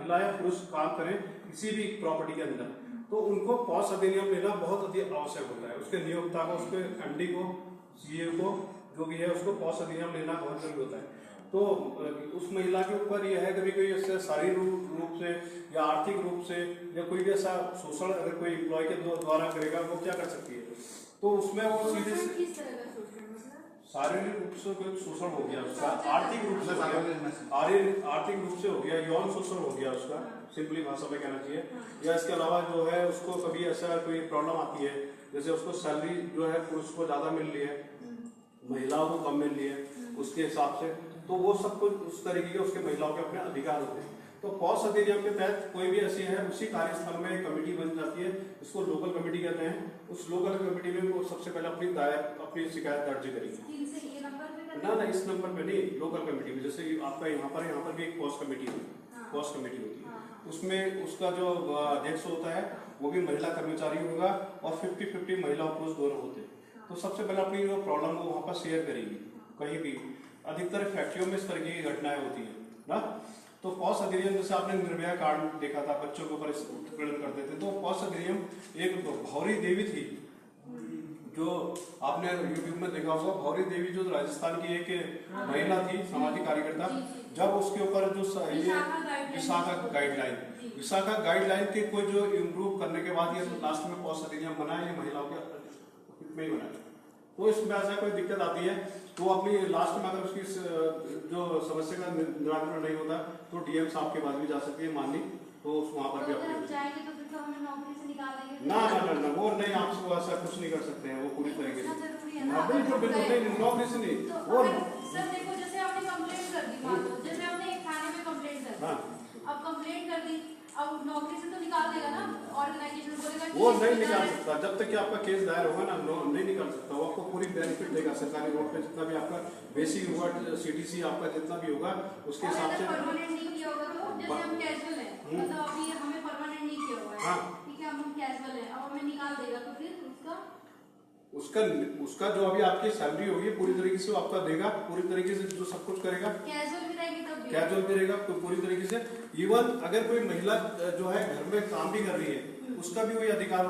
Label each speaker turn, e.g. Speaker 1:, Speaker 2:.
Speaker 1: महिला या पुरुष काम करें किसी भी प्रॉपर्टी के अंदर, तो उनको पॉस अधिनियम लेना बहुत अधिक आवश्यक होता है। उसके नियोक्ता को, उसके एमडी को, सीए को, जो भी है उसको पॉस अधिनियम लेना बहुत जरूरी होता है। तो उस महिला के ऊपर यह है कभी कोई ऐसे शारीरिक रूप से या आर्थिक रूप से या कोई भी ऐसा शोषण अगर कोई एम्प्लॉय के द्वारा करेगा, वो क्या कर सकती है, तो उसमें वो सीधे शारीरिक रूप से कोई शोषण हो गया उसका, आर्थिक रूप से आर्थिक रूप से हो गया, यौन शोषण हो गया उसका, सिंपली भाषा में कहना चाहिए। या इसके अलावा जो है उसको कभी ऐसा कोई प्रॉब्लम आती है, जैसे उसको सैलरी जो है पुरुष को ज्यादा मिल रही है, महिलाओं को कम मिल रही है उसके हिसाब से, तो वो सब कुछ उस तरीके के उसके महिलाओं के अपने अधिकार होते हैं। तो पॉस अधिनियम के तहत कोई भी ऐसी है, उसी कार्यस्थल में एक कमेटी बन जाती है, इसको लोकल कमेटी कहते हैं। उस लोकल कमेटी में वो सबसे पहले अपनी शिकायत दर्ज करेगी। ना इस नंबर पे नहीं, लोकल कमेटी में, जैसे आपका यहाँ पर भी एक पॉस कमेटी होती है, उसमें उसका जो अध्यक्ष होता है वो भी महिला कर्मचारी होगा और 50-50 महिला और पुरुष दोनों होते हैं। तो सबसे पहले अपनी जो प्रॉब्लम वो वहाँ पर शेयर करेगी। कहीं भी अधिकतर फैक्ट्रियों में इस तरह की घटनाएं होती है ना। तो पॉस अधिनियम, जैसे आपने निर्भया कांड देखा था, बच्चों के ऊपर उत्पीड़न करते थे, तो पॉस अधिनियम एक भौरी देवी थी जो आपने यूट्यूब में देखा होगा। भौरी देवी जो राजस्थान की एक महिला थी, सामाजिक कार्यकर्ता, जब उसके ऊपर जो ये विशाखा गाइडलाइन के कोई जो इम्प्रूव करने के बाद ये लास्ट में पॉस अधिनियम बना, ये महिलाओं के हित में ही बना। तो इसमें ऐसा कोई दिक्कत आती है तो अपनी लास्ट में अगर उसकी जो समस्या का निराकरण नहीं होता तो डीएम साहब के पास भी जा सकती है माननी, तो वहाँ पर भी ना वो नहीं, आपसे ऐसा कुछ नहीं कर सकते हैं वो पूरी तरीके से। बिल्कुल नहीं, नौकरी से नहीं वो
Speaker 2: सर देखो, जैसे आपने कंप्लेंट कर दी, मान लो जैसे आपने एक थाने में कंप्लेंट कर दी, अब कंप्लेंट कर दी, अब नौकरी से तो निकाल देगा ना ऑर्गेनाइजेशन, बोलेगा
Speaker 1: वो नहीं निकाल सकता जब तक कि आपका केस दायर होगा ना, नहीं निकाल सकता। वो आपको पूरी बेनिफिट देगा सरकारी रोड पे, जितना भी आपका बेसिक होगा, सीटीसी आपका जितना भी होगा उसके हिसाब से।
Speaker 2: परमानेंट नहीं किया होगा तो जैसे हम कैजुअल है, मतलब अभी हमें परमानेंट नहीं किया हुआ है, ठीक है, हम कैजुअल है, अब हमें निकाल देगा तो फिर
Speaker 1: उसका जो अभी आपकी सैलरी होगी पूरी तरीके से आपका देगा, पूरी तरीके से जो सब कुछ करेगा।
Speaker 2: कैजुअल भी रहेगी तब भी,
Speaker 1: कैजुअल भी रहेगा तो पूरी तरीके से। इवन अगर कोई महिला जो है घर में काम भी कर रही है, उसका भी वही अधिकार